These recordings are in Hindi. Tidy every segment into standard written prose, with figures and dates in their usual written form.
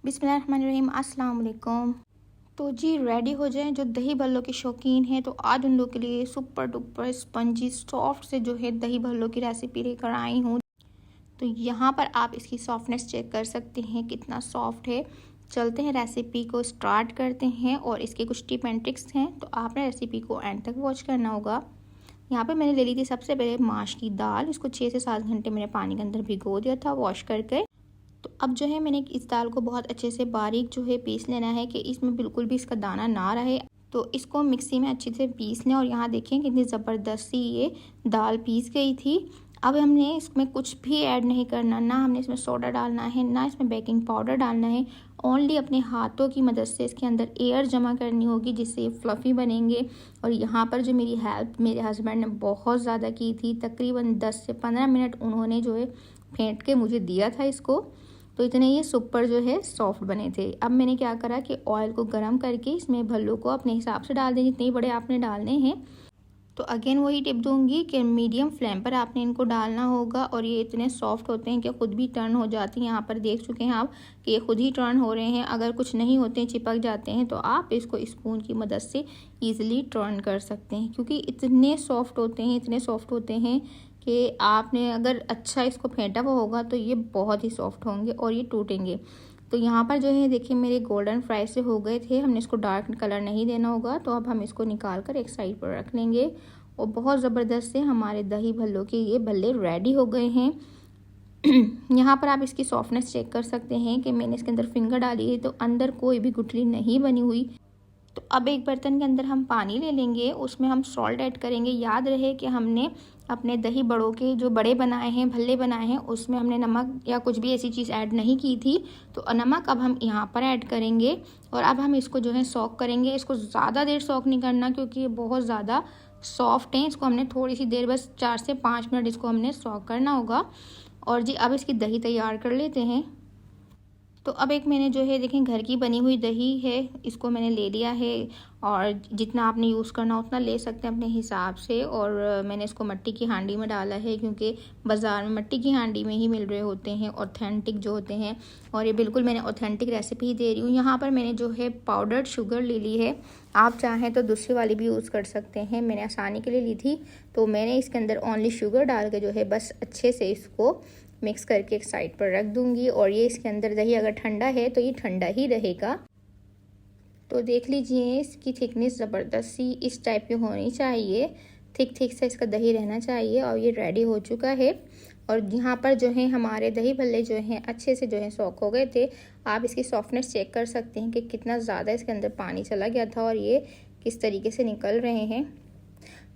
बिस्मिल्लाहिर्रहमानिर्रहीम, अस्सलाम वालेकुम। तो जी रेडी हो जाएं जो दही भल्लों के शौकीन हैं, तो आज उन लोगों के लिए सुपर डुपर स्पंजी सॉफ्ट से जो है दही भल्लों की रेसिपी लेकर आई हूँ। तो यहाँ पर आप इसकी सॉफ्टनेस चेक कर सकते हैं कितना सॉफ्ट है। चलते हैं रेसिपी को स्टार्ट करते हैं और इसके कुछ टिप एंड ट्रिक्स हैं, तो आपने रेसिपी को एंड तक वॉच करना होगा। यहाँ पे मैंने ले ली थी सबसे पहले माश की दाल। इसको 6 से 7 घंटे मैंने पानी के अंदर भिगो दिया था वॉश करके। तो अब जो है मैंने इस दाल को बहुत अच्छे से बारीक जो है पीस लेना है कि इसमें बिल्कुल भी इसका दाना ना रहे। तो इसको मिक्सी में अच्छे से पीस लें और यहाँ देखें कितनी ज़बरदस्त सी ये दाल पीस गई थी। अब हमने इसमें कुछ भी ऐड नहीं करना, ना हमने इसमें सोडा डालना है, ना इसमें बेकिंग पाउडर डालना है। ओनली अपने हाथों की मदद से इसके अंदर एयर जमा करनी होगी जिससे ये फ्लफ़ी बनेंगे। और यहाँ पर जो मेरी हेल्प मेरे हस्बैंड ने बहुत ज़्यादा की थी, तकरीबन 10 से 15 मिनट उन्होंने जो है फेंट के मुझे दिया था इसको। तो इतने ये सुपर जो है सॉफ्ट बने थे। अब मैंने क्या करा कि ऑयल को गरम करके इसमें भल्लों को अपने हिसाब से डाल दें जितने बड़े आपने डालने हैं। तो अगेन वही टिप दूंगी कि मीडियम फ्लेम पर आपने इनको डालना होगा। और ये इतने सॉफ्ट होते हैं कि खुद भी टर्न हो जाती हैं। यहाँ पर देख चुके हैं आप कि ये खुद ही टर्न हो रहे हैं। अगर कुछ नहीं होते हैं, चिपक जाते हैं, तो आप इसको स्पून की मदद से ईज़िली टर्न कर सकते हैं, क्योंकि इतने सॉफ्ट होते हैं, इतने सॉफ्ट होते हैं कि आपने अगर अच्छा इसको फेंटा हुआ होगा तो ये बहुत ही सॉफ्ट होंगे और ये टूटेंगे। तो यहाँ पर जो है देखिए मेरे गोल्डन फ्राई से हो गए थे। हमने इसको डार्क कलर नहीं देना होगा। तो अब हम इसको निकाल कर एक साइड पर रख लेंगे। और बहुत ज़बरदस्त से हमारे दही भल्लों के ये भल्ले रेडी हो गए हैं। यहाँ पर आप इसकी सॉफ्टनेस चेक कर सकते हैं कि मैंने इसके अंदर फिंगर डाली है तो अंदर कोई भी गुठली नहीं बनी हुई। तो अब एक बर्तन के अंदर हम पानी ले लेंगे, उसमें हम सॉल्ट ऐड करेंगे। याद रहे कि हमने अपने दही बड़ों के जो बड़े बनाए हैं, भल्ले बनाए हैं, उसमें हमने नमक या कुछ भी ऐसी चीज़ ऐड नहीं की थी। तो नमक अब हम यहाँ पर ऐड करेंगे और अब हम इसको जो है सॉक करेंगे। इसको ज़्यादा देर सॉक नहीं करना क्योंकि ये बहुत ज़्यादा सॉफ्ट हैं। इसको हमने थोड़ी सी देर, बस 4 से 5 मिनट इसको हमने सॉक करना होगा। और जी अब इसकी दही तैयार कर लेते हैं। तो अब एक मैंने जो है देखें घर की बनी हुई दही है, इसको मैंने ले लिया है। और जितना आपने यूज़ करना उतना ले सकते हैं अपने हिसाब से। और मैंने इसको मिट्टी की हांडी में डाला है क्योंकि बाज़ार में मिट्टी की हांडी में ही मिल रहे होते हैं ऑथेंटिक जो होते हैं। और ये बिल्कुल मैंने ऑथेंटिक रेसिपी ही दे रही हूँ। यहाँ पर मैंने जो है पाउडर्ड शुगर ले ली है। आप चाहें तो दूसरी वाली भी यूज़ कर सकते हैं। मैंने आसानी के लिए ली थी तो मैंने इसके अंदर ओनली शुगर डाल के जो है बस अच्छे से इसको मिक्स करके एक साइड पर रख दूंगी। और ये इसके अंदर दही अगर ठंडा है तो ये ठंडा ही रहेगा। तो देख लीजिए इसकी थिकनेस ज़बरदस्त सी इस टाइप की होनी चाहिए। थिक सा इसका दही रहना चाहिए। और ये रेडी हो चुका है। और यहाँ पर जो है हमारे दही भल्ले जो हैं अच्छे से जो है सॉक हो गए थे। आप इसकी सॉफ्टनेस चेक कर सकते हैं कि कितना ज़्यादा इसके अंदर पानी चला गया था और ये किस तरीके से निकल रहे हैं।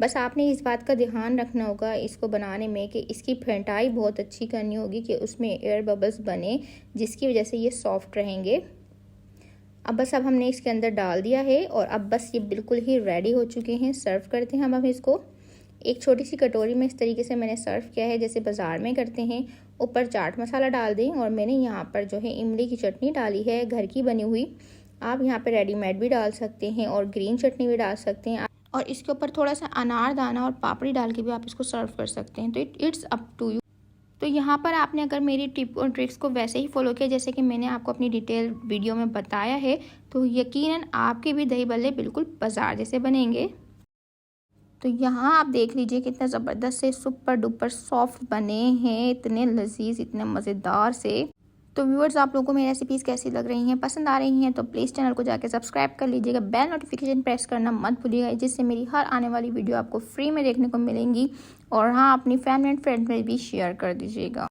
बस आपने इस बात का ध्यान रखना होगा इसको बनाने में कि इसकी फेंटाई बहुत अच्छी करनी होगी कि उसमें एयर बबल्स बने, जिसकी वजह से ये सॉफ्ट रहेंगे। अब हमने इसके अंदर डाल दिया है और अब बस ये बिल्कुल ही रेडी हो चुके हैं। सर्व करते हैं हम अब इसको एक छोटी सी कटोरी में। इस तरीके से मैंने सर्व किया है जैसे बाज़ार में करते हैं। ऊपर चाट मसाला डाल दें और मैंने यहाँ पर जो है इमली की चटनी डाली है घर की बनी हुई। आप यहाँ पर रेडीमेड भी डाल सकते हैं और ग्रीन चटनी भी डाल सकते हैं। और इसके ऊपर थोड़ा सा अनार दाना और पापड़ी डाल के भी आप इसको सर्व कर सकते हैं। तो इट्स अप टू यू। तो यहाँ पर आपने अगर मेरी टिप और ट्रिक्स को वैसे ही फॉलो किया जैसे कि मैंने आपको अपनी डिटेल वीडियो में बताया है, तो यकीनन आपके भी दही भल्ले बिल्कुल बाजार जैसे बनेंगे। तो यहाँ आप देख लीजिए कितना ज़बरदस्त से सुपर डुपर सॉफ्ट बने हैं, इतने लजीज, इतने मज़ेदार से। तो व्यूअर्स, आप लोगों को मेरी रेसिपीज़ कैसी लग रही हैं, पसंद आ रही हैं, तो प्लीज़ चैनल को जाके सब्सक्राइब कर लीजिएगा। बेल नोटिफिकेशन प्रेस करना मत भूलिएगा, जिससे मेरी हर आने वाली वीडियो आपको फ्री में देखने को मिलेंगी। और हाँ, अपनी फैमिली एंड फ्रेंड्स में भी शेयर कर दीजिएगा।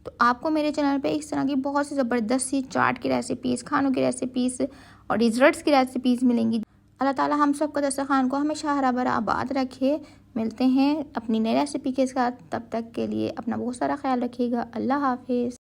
तो आपको मेरे चैनल पे इस तरह की बहुत सी ज़बरदस्त सी चाट की रेसिपीज़, खानों की रेसिपीज़ और डिज़र्ट्स की रेसिपीज़ मिलेंगी। अल्लाह ताला हम सबको दस्तरखान को हमेशा हरा भरा आबाद रखे। मिलते हैं अपनी नई रेसिपी के साथ, तब तक के लिए अपना बहुत सारा ख्याल रखिएगा। अल्लाह हाफिज़।